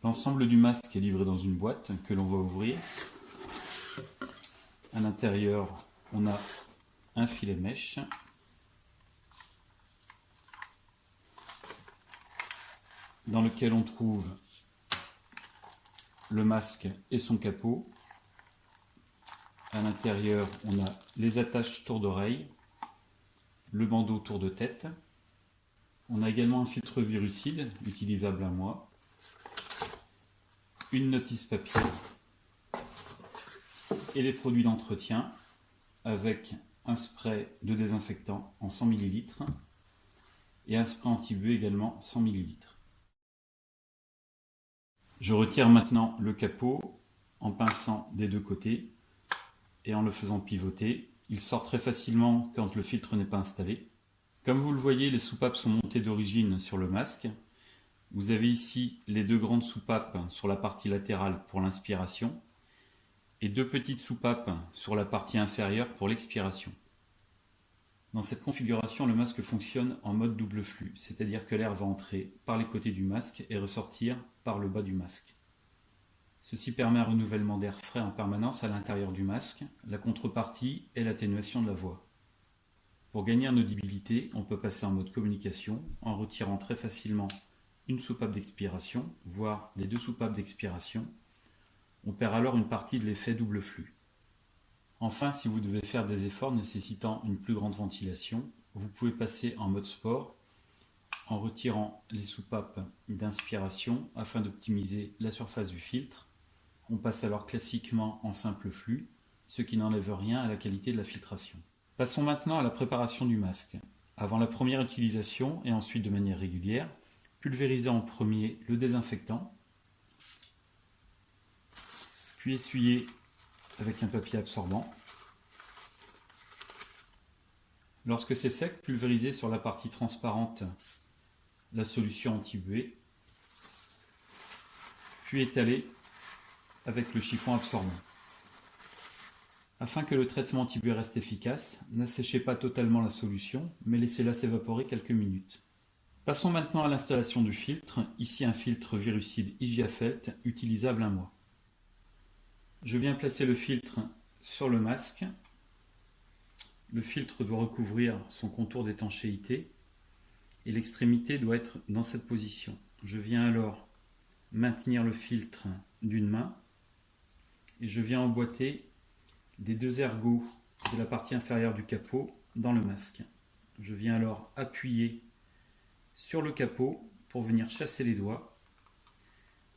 L'ensemble du masque est livré dans une boîte que l'on va ouvrir. À l'intérieur, on a un filet mèche, dans lequel on trouve le masque et son capot. À l'intérieur, on a les attaches tour d'oreille, le bandeau tour de tête. On a également un filtre virucide utilisable à moi, une notice papier et les produits d'entretien avec un spray de désinfectant en 100 ml et un spray anti-buée également 100 ml. Je retire maintenant le capot en pinçant des deux côtés et en le faisant pivoter. Il sort très facilement quand le filtre n'est pas installé. Comme vous le voyez, les soupapes sont montées d'origine sur le masque. Vous avez ici les deux grandes soupapes sur la partie latérale pour l'inspiration et deux petites soupapes sur la partie inférieure pour l'expiration. Dans cette configuration, le masque fonctionne en mode double flux, c'est-à-dire que l'air va entrer par les côtés du masque et ressortir par le bas du masque. Ceci permet un renouvellement d'air frais en permanence à l'intérieur du masque. La contrepartie est l'atténuation de la voix. Pour gagner en audibilité, on peut passer en mode communication en retirant très facilement une soupape d'expiration, voire les deux soupapes d'expiration. On perd alors une partie de l'effet double flux. Enfin, si vous devez faire des efforts nécessitant une plus grande ventilation, vous pouvez passer en mode sport en retirant les soupapes d'inspiration afin d'optimiser la surface du filtre. On passe alors classiquement en simple flux, ce qui n'enlève rien à la qualité de la filtration. Passons maintenant à la préparation du masque. Avant la première utilisation et ensuite de manière régulière, pulvérisez en premier le désinfectant, puis essuyez avec un papier absorbant. Lorsque c'est sec, pulvérisez sur la partie transparente la solution anti-buée, puis étalez avec le chiffon absorbant. Afin que le traitement anti-buée reste efficace, n'asséchez pas totalement la solution, mais laissez-la s'évaporer quelques minutes. Passons maintenant à l'installation du filtre, ici un filtre virucide Hygiafelt utilisable un mois. Je viens placer le filtre sur le masque. Le filtre doit recouvrir son contour d'étanchéité et l'extrémité doit être dans cette position. Je viens alors maintenir le filtre d'une main et je viens emboîter des deux ergots de la partie inférieure du capot dans le masque. Je viens alors appuyer sur le capot pour venir chasser les doigts,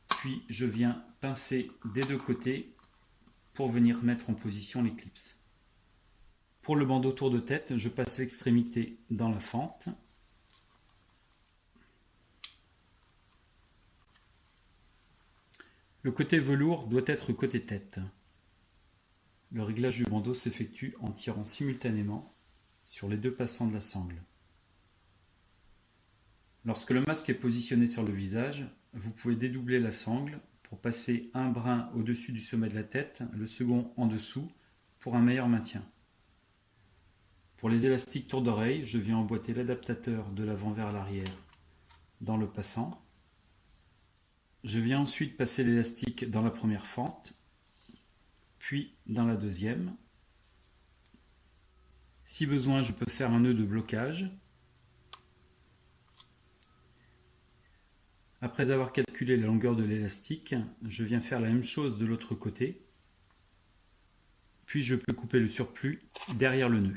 puis je viens pincer des deux côtés pour venir mettre en position les clips. Pour le bandeau tour de tête, je passe l'extrémité dans la fente. Le côté velours doit être côté tête. Le réglage du bandeau s'effectue en tirant simultanément sur les deux passants de la sangle. Lorsque le masque est positionné sur le visage, vous pouvez dédoubler la sangle pour passer un brin au-dessus du sommet de la tête, le second en dessous, pour un meilleur maintien. Pour les élastiques tour d'oreille, je viens emboîter l'adaptateur de l'avant vers l'arrière dans le passant. Je viens ensuite passer l'élastique dans la première fente, puis dans la deuxième. Si besoin, je peux faire un nœud de blocage. Après avoir calculé la longueur de l'élastique, je viens faire la même chose de l'autre côté. Puis je peux couper le surplus derrière le nœud.